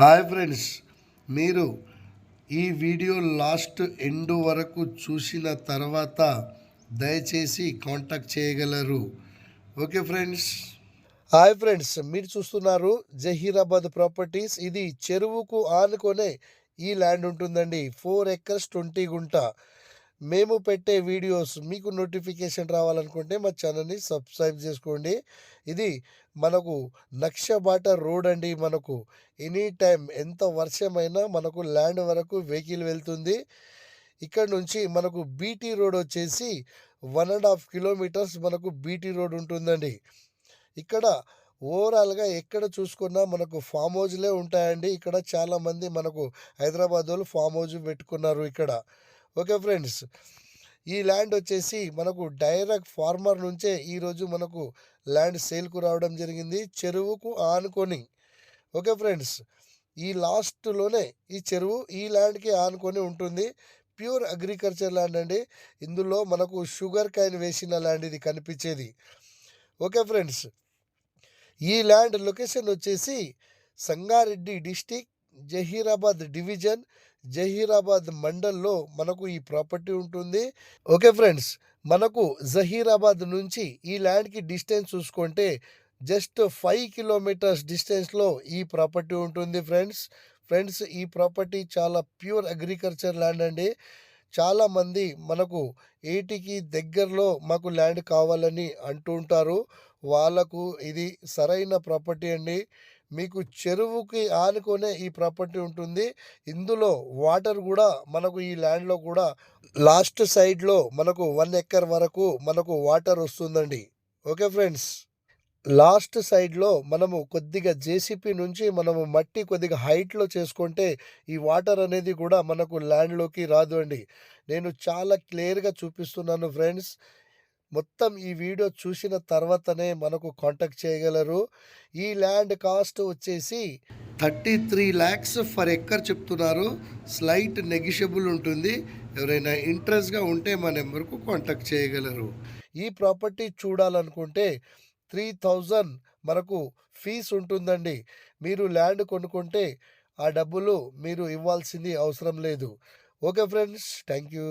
Hi friends, మీరు ఈ video last end వరకు చూసిన తర్వాత దయచేసి కాంటాక్ట్ చేయగలరు. Okay friends. హాయ్ ఫ్రెండ్స్, మీరు చూస్తున్నారు జహీరాబాద్ ప్రాపర్టీస్. ఇది చెరువుకు ఆనుకొనే ఈ ల్యాండ్ ఉంటుందండి. 4 acres 20 గుంట. మేము పెట్టే వీడియోస్ మీకు నోటిఫికేషన్ రావాలనుకుంటే మా ఛానల్ని సబ్స్క్రైబ్ చేసుకోండి. ఇది మనకు నక్షబాట రోడ్ అండి. మనకు ఎనీ టైం ఎంత వర్షమైనా మనకు ల్యాండ్ వరకు వెహికల్ వెళ్తుంది. ఇక్కడ నుంచి మనకు బీటీ రోడ్ వచ్చేసి 1.5 కిలోమీటర్స్ మనకు బీటీ రోడ్ ఉంటుందండి. ఇక్కడ ఓవరాల్గా ఎక్కడ చూసుకున్నా మనకు ఫామ్ హౌజ్లే ఉంటాయండి. ఇక్కడ చాలామంది మనకు హైదరాబాద్ వాళ్ళు ఫామ్ హౌజ్ పెట్టుకున్నారు ఇక్కడ. ఓకే ఫ్రెండ్స్, ఈ ల్యాండ్ వచ్చేసి మనకు డైరెక్ట్ ఫార్మర్ నుంచే ఈరోజు మనకు ల్యాండ్ సేల్కు రావడం జరిగింది, చెరువుకు ఆనుకొని. ఓకే ఫ్రెండ్స్, ఈ లాస్ట్లోనే ఈ చెరువు ఈ ల్యాండ్కి ఆనుకొని ఉంటుంది. ప్యూర్ అగ్రికల్చర్ ల్యాండ్ అండి. ఇందులో మనకు షుగర్ కాయిన్ వేసిన ల్యాండ్ ఇది కనిపించేది. ఓకే ఫ్రెండ్స్, ఈ ల్యాండ్ లొకేషన్ వచ్చేసి సంగారెడ్డి డిస్టిక్, జహీరాబాద్ డివిజన్, జహీరాబాద్ మండల్లో మనకు ఈ ప్రాపర్టీ ఉంటుంది. ఓకే ఫ్రెండ్స్, మనకు జహీరాబాద్ నుంచి ఈ ల్యాండ్కి డిస్టెన్స్ చూసుకుంటే జస్ట్ 5 కిలోమీటర్స్ డిస్టెన్స్లో ఈ ప్రాపర్టీ ఉంటుంది ఫ్రెండ్స్, ఈ ప్రాపర్టీ చాలా ప్యూర్ అగ్రికల్చర్ ల్యాండ్ అండి. చాలామంది మనకు 80కి దగ్గరలో మాకు ల్యాండ్ కావాలని అంటూ ఉంటారు. వాళ్ళకు ఇది సరైన ప్రాపర్టీ అండి. మీకు చెరువుకి ఆనుకొనే ఈ ప్రాపర్టీ ఉంటుంది. ఇందులో వాటర్ కూడా మనకు ఈ ల్యాండ్లో కూడా లాస్ట్ సైడ్లో మనకు 1 ఎకర్ వరకు మనకు వాటర్ వస్తుందండి. ఓకే ఫ్రెండ్స్, లాస్ట్ సైడ్లో మనము కొద్దిగా జేసీపీ నుంచి మనము మట్టి కొద్దిగా హైట్లో చేసుకుంటే ఈ వాటర్ అనేది కూడా మనకు ల్యాండ్లోకి రాదు అండి. నేను చాలా క్లియర్గా చూపిస్తున్నాను ఫ్రెండ్స్. మొత్తం ఈ వీడియో చూసిన తర్వాతనే మనకు కాంటాక్ట్ చేయగలరు. ఈ ల్యాండ్ కాస్ట్ వచ్చేసి 33 lakhs ఫర్ ఎకర్ చెప్తున్నారు. స్లైట్ నెగిషియబుల్ ఉంటుంది. ఎవరైనా ఇంట్రెస్ట్గా ఉంటే మా నెంబర్కు కాంటాక్ట్ చేయగలరు. ఈ ప్రాపర్టీ చూడాలనుకుంటే 3000 మనకు ఫీజ్ ఉంటుందండి. మీరు ల్యాండ్ కొనుక్కుంటే ఆ డబ్బులు మీరు ఇవ్వాల్సింది అవసరం లేదు. Okay friends, thank you.